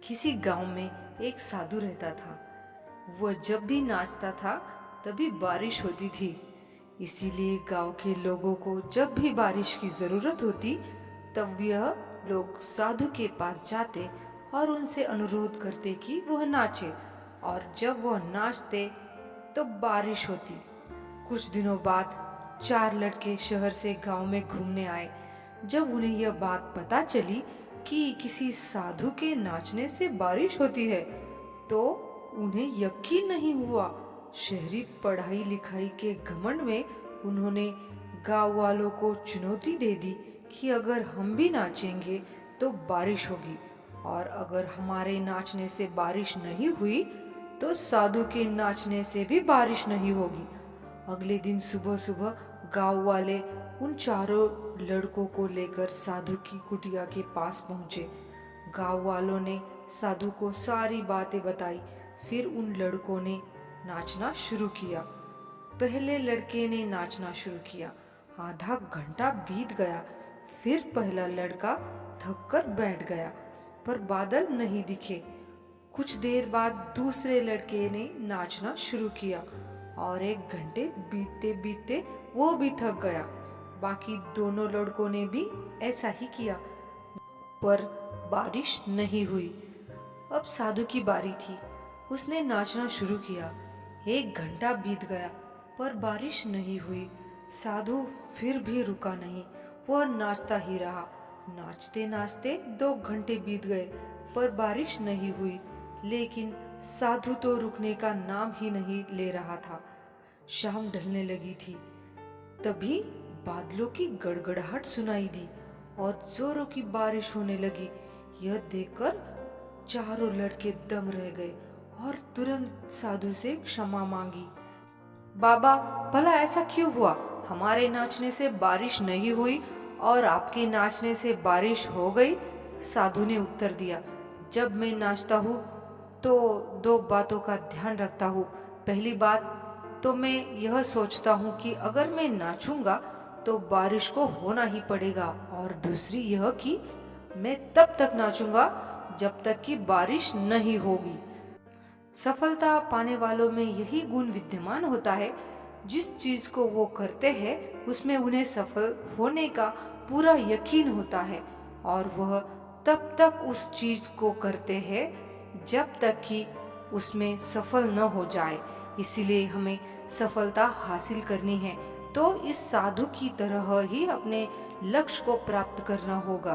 किसी गांव में एक साधु रहता था। वह जब भी नाचता था तभी बारिश होती थी। इसीलिए गांव के लोगों को जब भी बारिश की जरूरत होती तब यह लोग साधु के पास जाते और उनसे अनुरोध करते कि वह नाचे, और जब वह नाचते तो बारिश होती। कुछ दिनों बाद 4 लड़के शहर से गांव में घूमने आए। जब उन्हें यह बात पता चली कि किसी साधु के नाचने से बारिश होती है तो उन्हें यकीन नहीं हुआ। शहरी पढ़ाई लिखाई के घमंड में उन्होंने गांव वालों को चुनौती दे दी कि अगर हम भी नाचेंगे तो बारिश होगी, और अगर हमारे नाचने से बारिश नहीं हुई तो साधु के नाचने से भी बारिश नहीं होगी। अगले दिन सुबह सुबह गांव वाले उन चारों लड़कों को लेकर साधु की कुटिया के पास पहुंचे। गांव वालों ने साधु को सारी बातें बताई। फिर उन लड़कों ने नाचना शुरू किया। पहले लड़के ने नाचना शुरू किया। आधा घंटा बीत गया। फिर पहला लड़का थक कर बैठ गया, पर बादल नहीं दिखे। कुछ देर बाद दूसरे लड़के ने नाचना शुरू किया और 1 घंटे बीतते बीतते वो भी थक गया। बाकी दोनों लड़कों ने भी ऐसा ही किया, पर बारिश नहीं हुई। अब साधु की बारी थी। उसने नाचना शुरू किया। 1 घंटा बीत गया, पर बारिश नहीं हुई। साधु फिर भी रुका नहीं, वह नाचता ही रहा। नाचते नाचते 2 घंटे बीत गए, पर बारिश नहीं हुई। लेकिन साधु तो रुकने का नाम ही नहीं ले रहा था। शाम ढलने लगी थी। तभी बादलों की गड़गड़ाहट सुनाई दी और जोरों की बारिश होने लगी। यह देखकर चारों लड़के दंग रह गए और तुरंत साधु से क्षमा मांगी। बाबा, भला ऐसा क्यों हुआ? हमारे नाचने से बारिश नहीं हुई और आपके नाचने से बारिश हो गई। साधु ने उत्तर दिया, जब मैं नाचता हूँ तो 2 बातों का ध्यान रखता हूँ। पहली बात तो मैं यह सोचता हूँ कि अगर मैं नाचूंगा तो बारिश को होना ही पड़ेगा, और दूसरी यह कि मैं तब तक नाचूंगा जब तक कि बारिश नहीं होगी। सफलता पाने वालों में यही गुण विद्यमान होता है। जिस चीज को वो करते हैं उसमें उन्हें सफल होने का पूरा यकीन होता है, और वह तब तक उस चीज को करते हैं जब तक कि उसमें सफल न हो जाए। इसीलिए हमें सफलता हासिल करनी है तो इस साधु की तरह ही अपने लक्ष्य को प्राप्त करना होगा।